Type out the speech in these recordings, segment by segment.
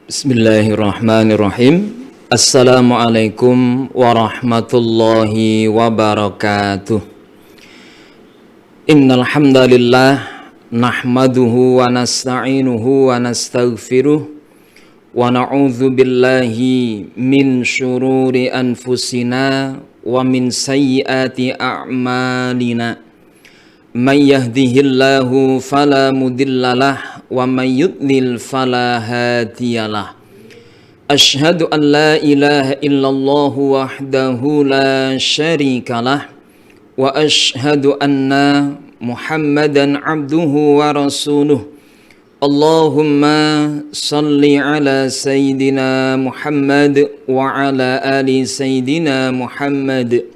Bismillahirrahmanirrahim. Assalamualaikum warahmatullahi wabarakatuh. Innal hamdalillah nahmaduhu wa nasta'inuhu wa nastaghfiruh wa na'udzu billahi min syururi anfusina wa min sayyiati a'malina. May yahdihillahu fala mudhillalah wa may yudlil fala hadiyalah. Asyhadu an la ilaha illallah wahdahu la syarikalah wa asyhadu anna Muhammadan abduhu wa rasuluh. Allahumma salli ala sayyidina Muhammad wa ala ali sayyidina Muhammad.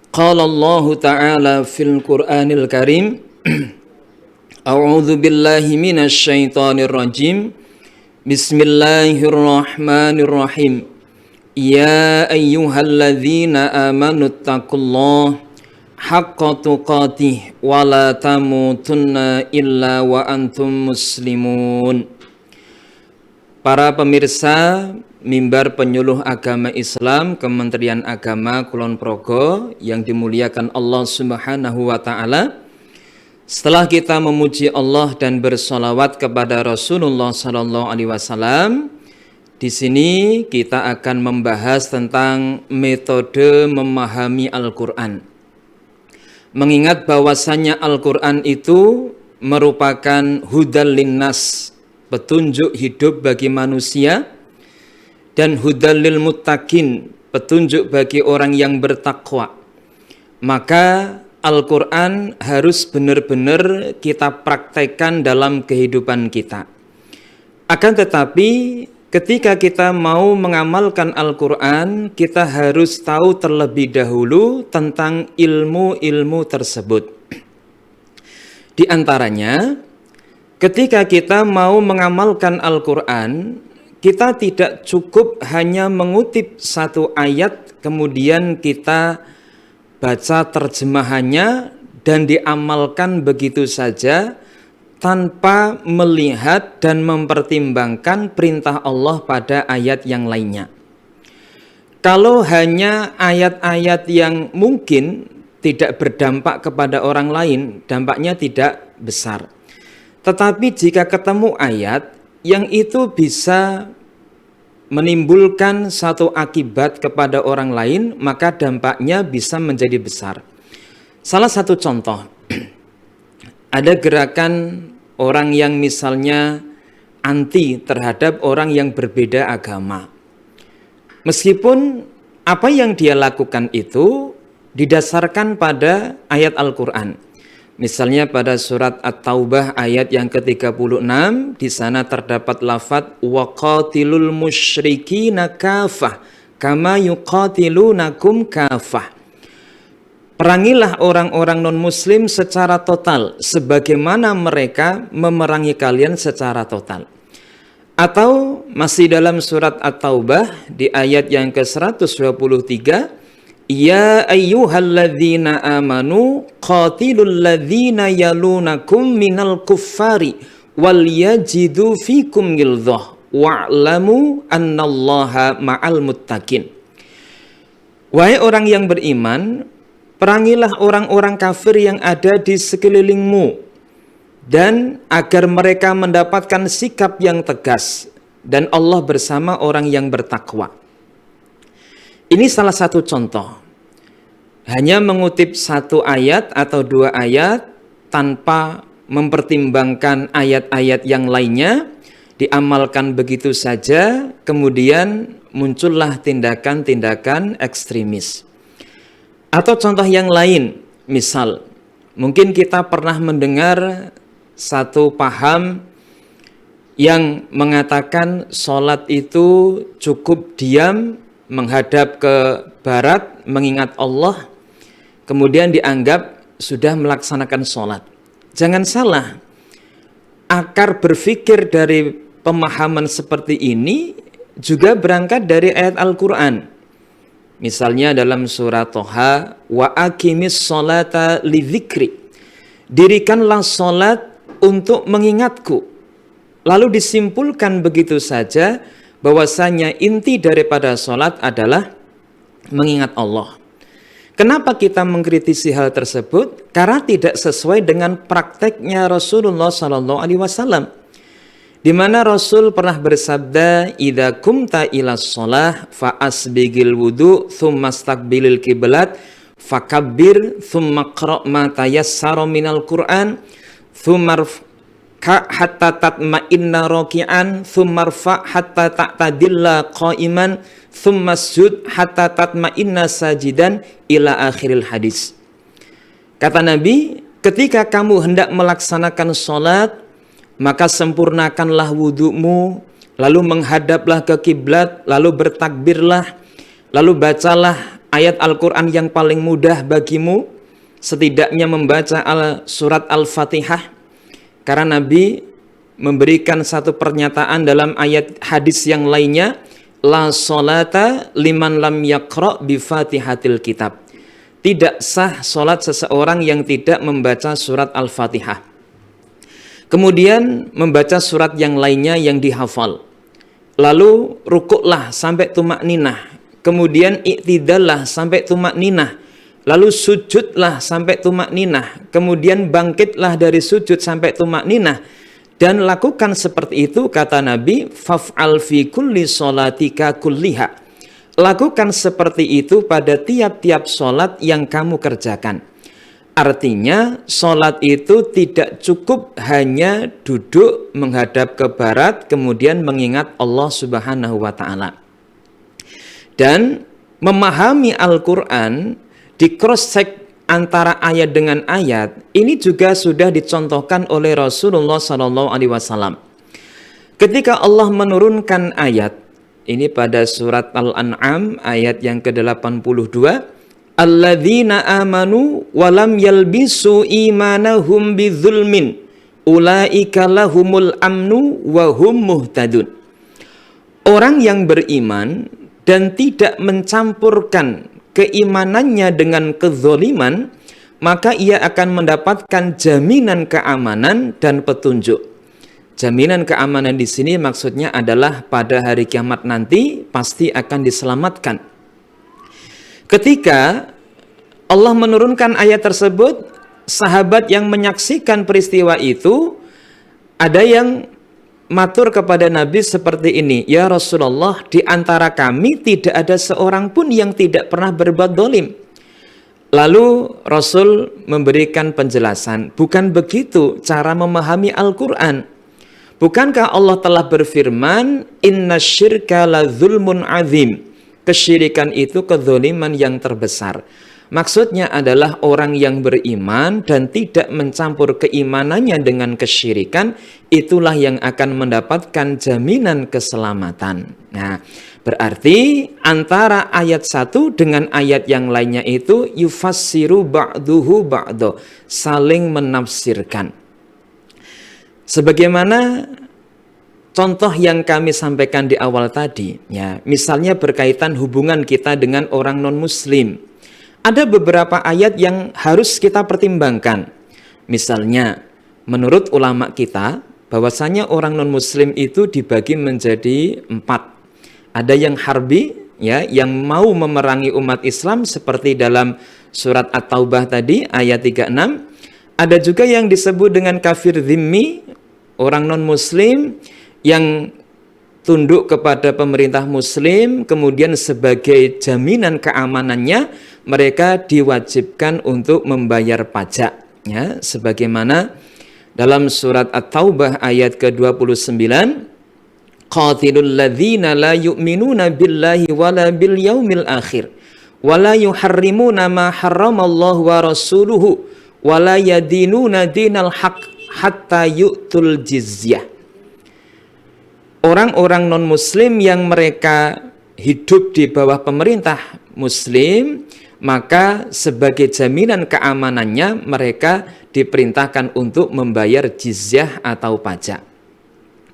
Qala Allah Ta'ala fil Qur'anil Karim. A'udzu billahi minasy syaithanir rajim. Bismillahirrahmanirrahim. Ya ayyuhalladzina amanu taqullaha haqqa tuqatih wa la tamutunna illa wa antum muslimun. Para pemirsa Mimbar Penyuluh Agama Islam Kementerian Agama Kulon Progo yang dimuliakan Allah Subhanahu wa taala. Setelah kita memuji Allah dan bersolawat kepada Rasulullah sallallahu alaihi wasallam, di sini kita akan membahas tentang metode memahami Al-Qur'an. Mengingat bahwasannya Al-Qur'an itu merupakan hudal linnas, petunjuk hidup bagi manusia, dan hudal lil muttaqin, petunjuk bagi orang yang bertakwa. Maka Al-Qur'an harus benar-benar kita praktekkan dalam kehidupan kita. Akan tetapi ketika kita mau mengamalkan Al-Qur'an, kita harus tahu terlebih dahulu tentang ilmu-ilmu tersebut. Di antaranya, ketika kita mau mengamalkan Al-Qur'an, kita tidak cukup hanya mengutip satu ayat kemudian kita baca terjemahannya dan diamalkan begitu saja tanpa melihat dan mempertimbangkan perintah Allah pada ayat yang lainnya. Kalau hanya ayat-ayat yang mungkin tidak berdampak kepada orang lain, dampaknya tidak besar. Tetapi jika ketemu ayat yang itu bisa menimbulkan satu akibat kepada orang lain, maka dampaknya bisa menjadi besar. Salah satu contoh, ada gerakan orang yang misalnya anti terhadap orang yang berbeda agama. Meskipun apa yang dia lakukan itu didasarkan pada ayat Al-Qur'an. Misalnya pada surat At-Taubah ayat yang ke-36, di sana terdapat lafaz waqatilul musyrikina kafah kama yuqatilunakum kafah. Perangilah orang-orang non-muslim secara total sebagaimana mereka memerangi kalian secara total. Atau masih dalam surat At-Taubah di ayat yang ke-123, ya ayyuhalladzina amanu qatilul ladzina yalunakum minal kuffari wal yajidu fikum ghilzah wa'lamu annallaha ma'al muttaqin. Wahai orang yang beriman, perangilah orang-orang kafir yang ada di sekelilingmu, dan agar mereka mendapatkan sikap yang tegas, dan Allah bersama orang yang bertakwa. Ini salah satu contoh. Hanya mengutip satu ayat atau dua ayat tanpa mempertimbangkan ayat-ayat yang lainnya, diamalkan begitu saja, kemudian muncullah tindakan-tindakan ekstremis. Atau contoh yang lain, misal, mungkin kita pernah mendengar satu paham yang mengatakan sholat itu cukup diam, menghadap ke barat, mengingat Allah, kemudian dianggap sudah melaksanakan sholat. Jangan salah, akar berpikir dari pemahaman seperti ini juga berangkat dari ayat Al-Quran. Misalnya dalam surat Toha, wa aqimis sholata lidzikri, dirikanlah sholat untuk mengingatku. Lalu disimpulkan begitu saja bahwasanya inti daripada sholat adalah mengingat Allah. Kenapa kita mengkritisi hal tersebut? Karena tidak sesuai dengan prakteknya Rasulullah SAW, di mana Rasul pernah bersabda, "Idza kumta ila shalah fa asbigil wudu tsumma staqbilil qiblat fakabbir tsumma qra' ma tayassara minal Qur'an tsumma hatta tatma'inna raki'an tsumma rfa' hatta ta'tadilla qa'iman tsumma sujud hatta tatma'inna sajidan ila akhiril hadis." Kata Nabi, ketika kamu hendak melaksanakan sholat, maka sempurnakanlah wudumu, lalu menghadaplah ke kiblat, lalu bertakbirlah, lalu bacalah ayat Al-Quran yang paling mudah bagimu, setidaknya membaca surat Al-Fatihah. Karena Nabi memberikan satu pernyataan dalam ayat hadis yang lainnya, la sholata liman lam yaqra' bi fatihatil kitab. Tidak sah sholat seseorang yang tidak membaca surat Al-Fatihah. Kemudian membaca surat yang lainnya yang dihafal. Lalu rukuklah sampai tumakninah. Kemudian iktidallah sampai tumakninah. Lalu sujudlah sampai tumakninah. Kemudian bangkitlah dari sujud sampai tumakninah. Dan lakukan seperti itu, kata Nabi, faf'al fi kulli sholatika kulliha. Lakukan seperti itu pada tiap-tiap sholat yang kamu kerjakan. Artinya sholat itu tidak cukup hanya duduk menghadap ke barat kemudian mengingat Allah Subhanahu wa ta'ala. Dan memahami Al-Quran di cross-check antara ayat dengan ayat, ini juga sudah dicontohkan oleh Rasulullah SAW. Ketika Allah menurunkan ayat, ini pada surat Al-An'am ayat yang ke-82, alladzina amanu walam yalbisu imanahum bidzulmin ulaika lahumul amnu wa hum muhtadun. Orang yang beriman dan tidak mencampurkan keimanannya dengan kezoliman, maka ia akan mendapatkan jaminan keamanan dan petunjuk. Jaminan keamanan di sini maksudnya adalah pada hari kiamat nanti pasti akan diselamatkan. Ketika Allah menurunkan ayat tersebut, sahabat yang menyaksikan peristiwa itu, ada yang matur kepada Nabi seperti ini, ya Rasulullah, di antara kami tidak ada seorang pun yang tidak pernah berbuat dolim. Lalu Rasul memberikan penjelasan, bukan begitu cara memahami Al-Quran. Bukankah Allah telah berfirman, inna syirka la zulmun azim. Kesyirikan itu kezaliman yang terbesar. Maksudnya adalah orang yang beriman dan tidak mencampur keimanannya dengan kesyirikan, itulah yang akan mendapatkan jaminan keselamatan. Nah, berarti antara ayat satu dengan ayat yang lainnya itu yufassiru ba'duhu ba'do, saling menafsirkan. Sebagaimana contoh yang kami sampaikan di awal tadi, ya, misalnya berkaitan hubungan kita dengan orang non-muslim. Ada beberapa ayat yang harus kita pertimbangkan. Misalnya, menurut ulama kita, bahwasanya orang non-muslim itu dibagi menjadi 4. Ada yang harbi, ya, yang mau memerangi umat Islam seperti dalam surat At-Taubah tadi, ayat 36. Ada juga yang disebut dengan kafir dhimmi, orang non-muslim yang tunduk kepada pemerintah muslim, kemudian sebagai jaminan keamanannya mereka diwajibkan untuk membayar pajak, ya, sebagaimana dalam surat At-Taubah ayat ke-29, qatilul ladzina la yu'minuna billahi wala bil yaumil akhir wala yuharrimuna ma harramallahu wa rasuluhu wala yadinuna dinal haq hatta yu'tul jizyah. Orang-orang non-muslim yang mereka hidup di bawah pemerintah muslim, maka sebagai jaminan keamanannya mereka diperintahkan untuk membayar jizyah atau pajak.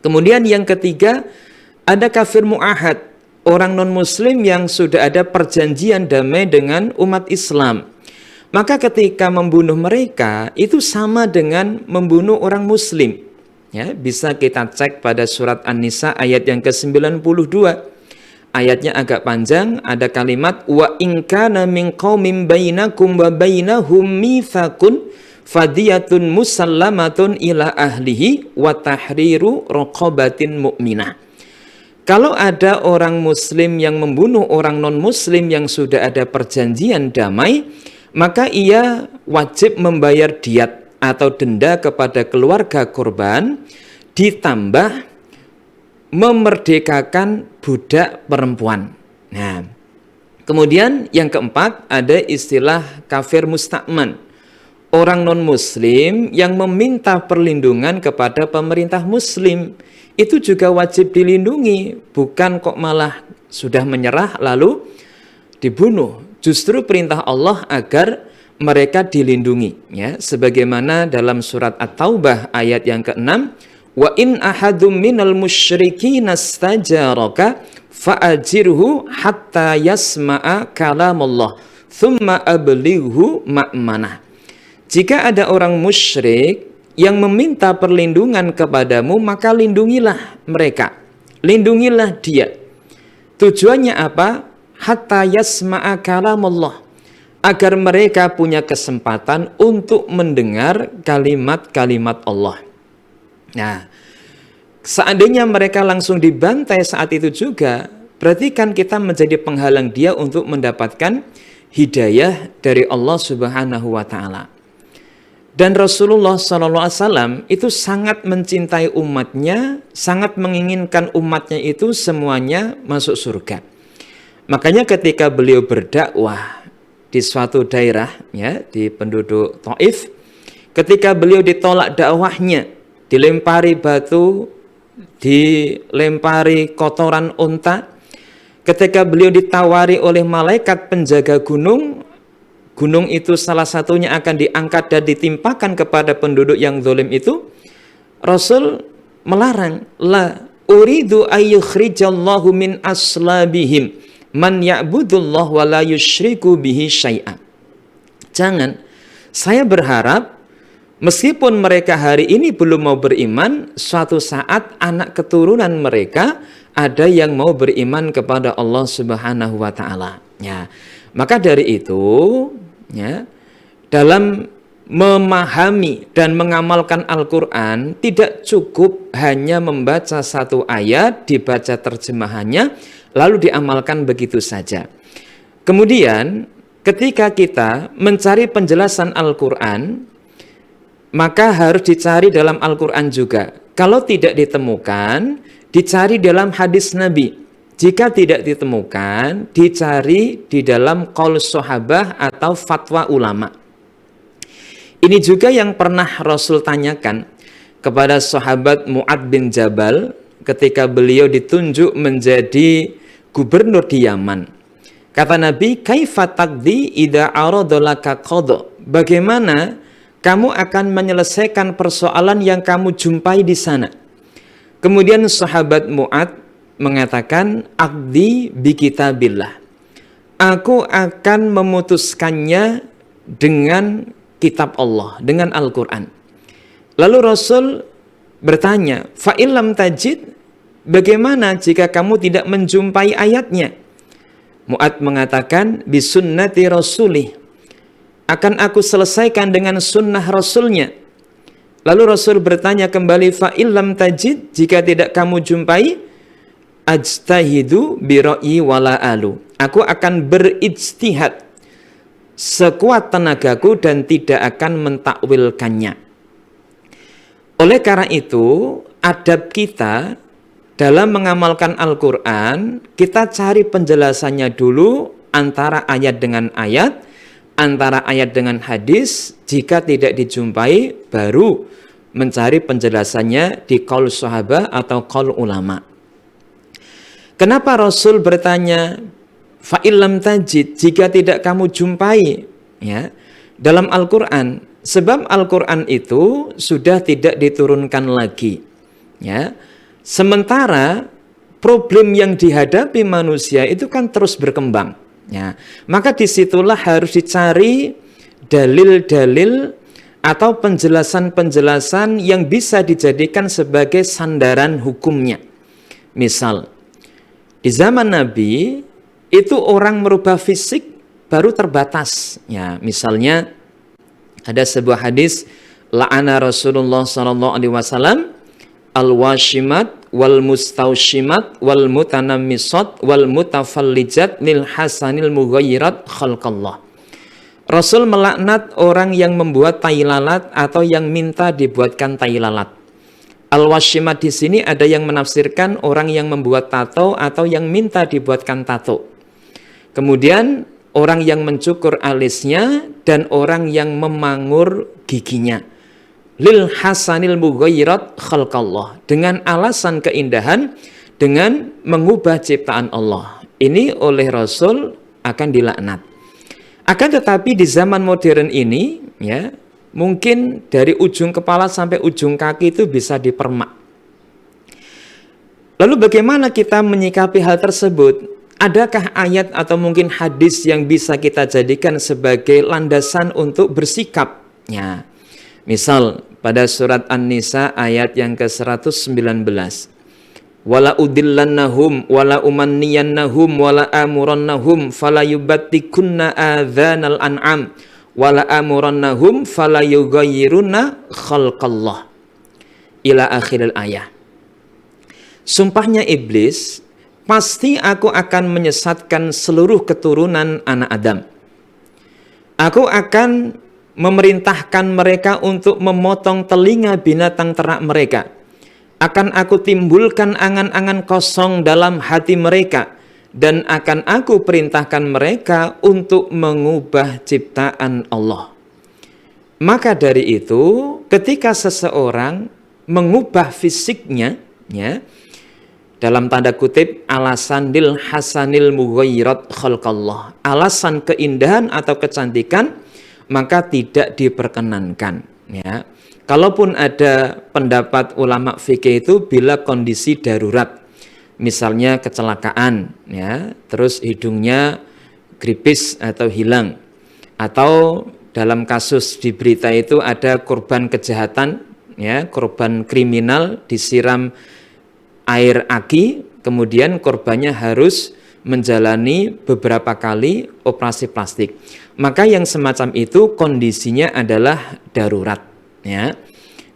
Kemudian yang ketiga, ada kafir mu'ahad, orang non-muslim yang sudah ada perjanjian damai dengan umat Islam. Maka ketika membunuh mereka itu sama dengan membunuh orang muslim. Ya, bisa kita cek pada surat An-Nisa ayat yang ke-92. Ayatnya agak panjang, ada kalimat wa in kana min qaumin bainakum wa bainahum mitsaqun fadiyatun musallamatun ila ahlihi wa tahriru raqabatin mu'minah. Kalau ada orang muslim yang membunuh orang non-muslim yang sudah ada perjanjian damai, maka ia wajib membayar diat atau denda kepada keluarga korban, ditambah memerdekakan budak perempuan. Nah, kemudian yang keempat ada istilah kafir mustakman. Orang non-muslim yang meminta perlindungan kepada pemerintah muslim, itu juga wajib dilindungi, bukan kok malah sudah menyerah lalu dibunuh. Justru perintah Allah agar mereka dilindungi, ya, sebagaimana dalam surat At-Taubah ayat yang ke-6, wa in ahadum minal musyrikin astajaraka fa'ajirhu hatta yasma'a kalamullah thumma ablighu ma'manah. Jika ada orang musyrik yang meminta perlindungan kepadamu, maka lindungilah mereka, lindungilah dia. Tujuannya apa? Hatta yasma'a kalamullah, agar mereka punya kesempatan untuk mendengar kalimat-kalimat Allah. Nah, seandainya mereka langsung dibantai saat itu juga, berarti kan kita menjadi penghalang dia untuk mendapatkan hidayah dari Allah Subhanahu wa Ta'ala. Dan Rasulullah SAW itu sangat mencintai umatnya, sangat menginginkan umatnya itu semuanya masuk surga. Makanya ketika beliau berdakwah di suatu daerah, ya, di penduduk Taif, ketika beliau ditolak dakwahnya, dilempari batu, dilempari kotoran unta, ketika beliau ditawari oleh malaikat penjaga gunung, gunung itu salah satunya akan diangkat dan ditimpakan kepada penduduk yang zalim itu, Rasul melarang, la uridu ayyukhrijallahu min aslabihim man ya'budullah wa la yusyriku bihi syai'a. Jangan, saya berharap meskipun mereka hari ini belum mau beriman, suatu saat anak keturunan mereka ada yang mau beriman kepada Allah Subhanahu wa Ta'ala. Ya, maka dari itu, ya, dalam memahami dan mengamalkan Al-Quran tidak cukup hanya membaca satu ayat, dibaca terjemahannya, lalu diamalkan begitu saja. Kemudian ketika kita mencari penjelasan Al-Quran, maka harus dicari dalam Al-Quran juga. Kalau tidak ditemukan, dicari dalam hadis Nabi. Jika tidak ditemukan, dicari di dalam qaul sahabah atau fatwa ulama. Ini juga yang pernah Rasul tanyakan kepada sahabat Mu'ad bin Jabal ketika beliau ditunjuk menjadi gubernur di Yaman. Kata Nabi, kaifa taqdi idza aradalaka qadha? Bagaimana kamu akan menyelesaikan persoalan yang kamu jumpai di sana? Kemudian sahabat Mu'ad mengatakan, aqdi bi kitabillah. Aku akan memutuskannya dengan kitab Allah, dengan Al-Quran. Lalu Rasul bertanya, fa illam tajid, bagaimana jika kamu tidak menjumpai ayatnya? Mu'ad mengatakan, bisunnati rasulih, akan aku selesaikan dengan sunnah Rasulnya. Lalu Rasul bertanya kembali, fa illam tajid, jika tidak kamu jumpai, ajtahidu biroi wala alu, aku akan berijtihad sekuat tenagaku dan tidak akan mentakwilkannya. Oleh karena itu, adab kita dalam mengamalkan Al-Quran, kita cari penjelasannya dulu antara ayat dengan ayat, antara ayat dengan hadis. Jika tidak dijumpai, baru mencari penjelasannya di qaul sahabah atau qaul ulama. Kenapa Rasul bertanya, fa illam tajid, jika tidak kamu jumpai, ya, dalam Al-Quran? Sebab Al-Quran itu sudah tidak diturunkan lagi, ya. Sementara problem yang dihadapi manusia itu kan terus berkembang, ya. Maka disitulah harus dicari dalil-dalil atau penjelasan-penjelasan yang bisa dijadikan sebagai sandaran hukumnya. Misal, di zaman Nabi itu orang merubah fisik baru terbatas. Ya, misalnya ada sebuah hadis, la'ana Rasulullah sallallahu alaihi wasallam al-washimat wal mustaushimat wal mutanammisat wal mutafallijat lil hasanil mughayyirat khalqallah. Rasul melaknat orang yang membuat tai lalat atau yang minta dibuatkan tai lalat. Al-washimat di sini ada yang menafsirkan orang yang membuat tato atau yang minta dibuatkan tato. Kemudian orang yang mencukur alisnya dan orang yang memangur giginya. Lil hasanil mughayyirat khalqallah, dengan alasan keindahan, dengan mengubah ciptaan Allah. Ini oleh Rasul akan dilaknat. Akan tetapi di zaman modern ini, ya, mungkin dari ujung kepala sampai ujung kaki itu bisa dipermak. Lalu bagaimana kita menyikapi hal tersebut? Adakah ayat atau mungkin hadis yang bisa kita jadikan sebagai landasan untuk bersikap? Ya. Misal pada surat An-Nisa ayat yang ke-119. Wala udillannahum wala umanniyannahum wala amurannahum falayubattikunna adzanal an'am wala amurannahum falayughayyirunna khalqallah ila akhiril ayah. Sumpahnya iblis, pasti aku akan menyesatkan seluruh keturunan anak Adam. Aku akan memerintahkan mereka untuk memotong telinga binatang ternak mereka. Akan aku timbulkan angan-angan kosong dalam hati mereka, dan akan aku perintahkan mereka untuk mengubah ciptaan Allah. Maka dari itu, ketika seseorang mengubah fisiknya, ya, dalam tanda kutip alasan lil hasanil mughayyirat khalqallah, alasan keindahan atau kecantikan, maka tidak diperkenankan, ya. Kalaupun ada pendapat ulama fikih itu bila kondisi darurat, misalnya kecelakaan, ya, terus hidungnya gripis atau hilang, atau dalam kasus di berita itu ada korban kejahatan, ya, korban kriminal disiram air aki, kemudian korbannya harus menjalani beberapa kali operasi plastik. Maka yang semacam itu kondisinya adalah darurat. Ya,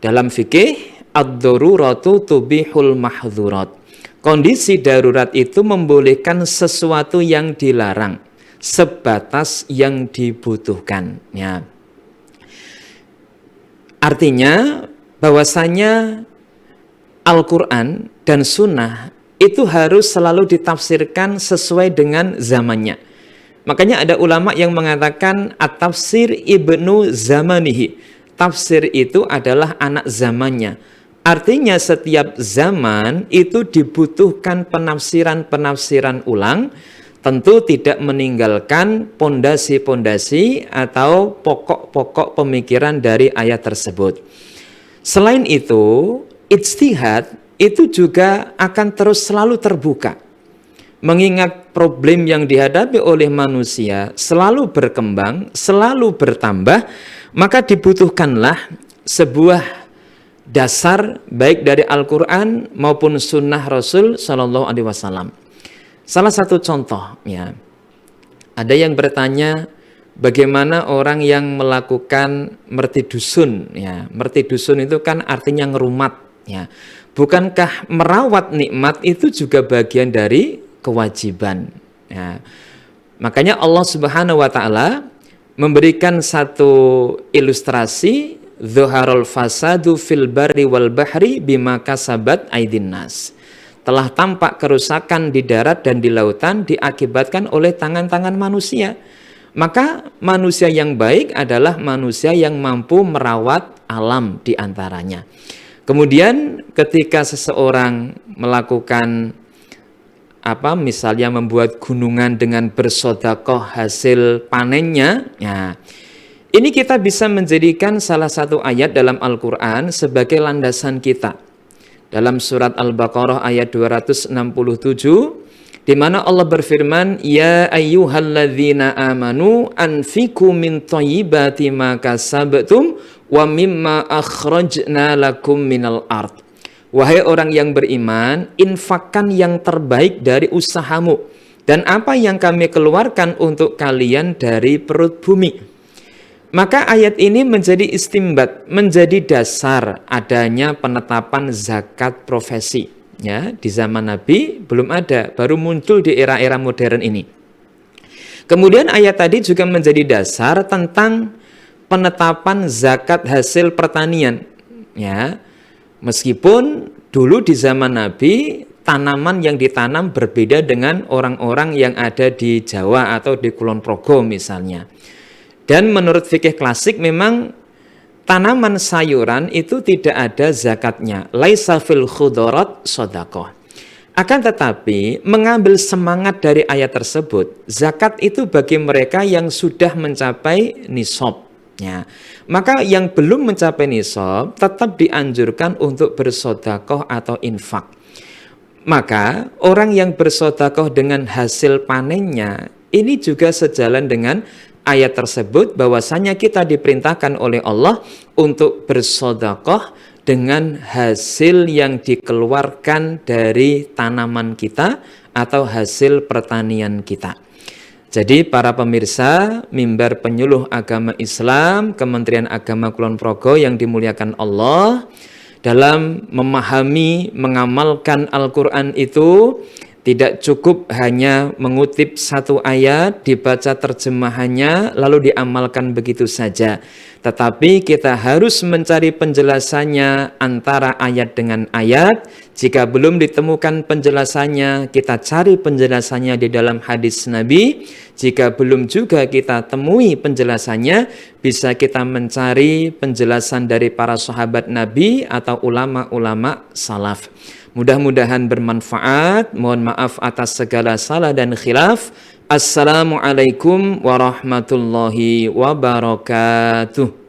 dalam fikih ad-daruratu tubihul mahdzurat. Kondisi darurat itu membolehkan sesuatu yang dilarang sebatas yang dibutuhkan. Ya. Artinya bahwasanya Al-Quran dan Sunnah itu harus selalu ditafsirkan sesuai dengan zamannya. Makanya ada ulama yang mengatakan at-tafsir ibnu zamanihi. Tafsir itu adalah anak zamannya. Artinya setiap zaman itu dibutuhkan penafsiran-penafsiran ulang, tentu tidak meninggalkan pondasi-pondasi atau pokok-pokok pemikiran dari ayat tersebut. Selain itu, ijtihad itu juga akan terus selalu terbuka. Mengingat problem yang dihadapi oleh manusia selalu berkembang, selalu bertambah, maka dibutuhkanlah sebuah dasar baik dari Al-Quran maupun Sunnah Rasul Shallallahu Alaihi Wasallam. Salah satu contoh, ya, ada yang bertanya bagaimana orang yang melakukan mertidusun, ya, mertidusun itu kan artinya ngerumat, ya. Bukankah merawat nikmat itu juga bagian dari kewajiban? Ya. Makanya Allah Subhanahu Wa Taala memberikan satu ilustrasi, Zuharul fasadu fil barri wal bahri bima kasabat aydin nas. Telah tampak kerusakan di darat dan di lautan diakibatkan oleh tangan-tangan manusia. Maka manusia yang baik adalah manusia yang mampu merawat alam di antaranya. Kemudian ketika seseorang melakukan misalnya membuat gunungan dengan bersedekah hasil panennya, ya, ini kita bisa menjadikan salah satu ayat dalam Al-Quran sebagai landasan kita. Dalam surat Al-Baqarah ayat 267, di mana Allah berfirman, ya ayyuhalladzina amanu anfiqu min thayyibati ma kasabtum wa mimma akhrajna lakum minal ard. Wahai orang yang beriman, infakkan yang terbaik dari usahamu dan apa yang kami keluarkan untuk kalian dari perut bumi. Maka ayat ini menjadi istimbat, menjadi dasar adanya penetapan zakat profesi. Ya, di zaman Nabi belum ada, baru muncul di era-era modern ini. Kemudian ayat tadi juga menjadi dasar tentang penetapan zakat hasil pertanian. Ya, meskipun dulu di zaman Nabi tanaman yang ditanam berbeda dengan orang-orang yang ada di Jawa atau di Kulon Progo misalnya. Dan menurut fikih klasik memang tanaman sayuran itu tidak ada zakatnya. Laisa fil khudarat shadaqah. Akan tetapi mengambil semangat dari ayat tersebut, zakat itu bagi mereka yang sudah mencapai nisab. Ya. Maka yang belum mencapai nisab tetap dianjurkan untuk bersedekah atau infak. Maka orang yang bersedekah dengan hasil panennya ini juga sejalan dengan ayat tersebut, bahwasanya kita diperintahkan oleh Allah untuk bersedekah dengan hasil yang dikeluarkan dari tanaman kita atau hasil pertanian kita. Jadi para pemirsa Mimbar Penyuluh Agama Islam Kementerian Agama Kulon Progo yang dimuliakan Allah, dalam memahami, mengamalkan Al-Quran itu tidak cukup hanya mengutip satu ayat, dibaca terjemahannya, lalu diamalkan begitu saja. Tetapi kita harus mencari penjelasannya antara ayat dengan ayat. Jika belum ditemukan penjelasannya, kita cari penjelasannya di dalam hadis Nabi. Jika belum juga kita temui penjelasannya, bisa kita mencari penjelasan dari para sahabat Nabi atau ulama-ulama salaf. Mudah-mudahan bermanfaat. Mohon maaf atas segala salah dan khilaf. Assalamualaikum warahmatullahi wabarakatuh.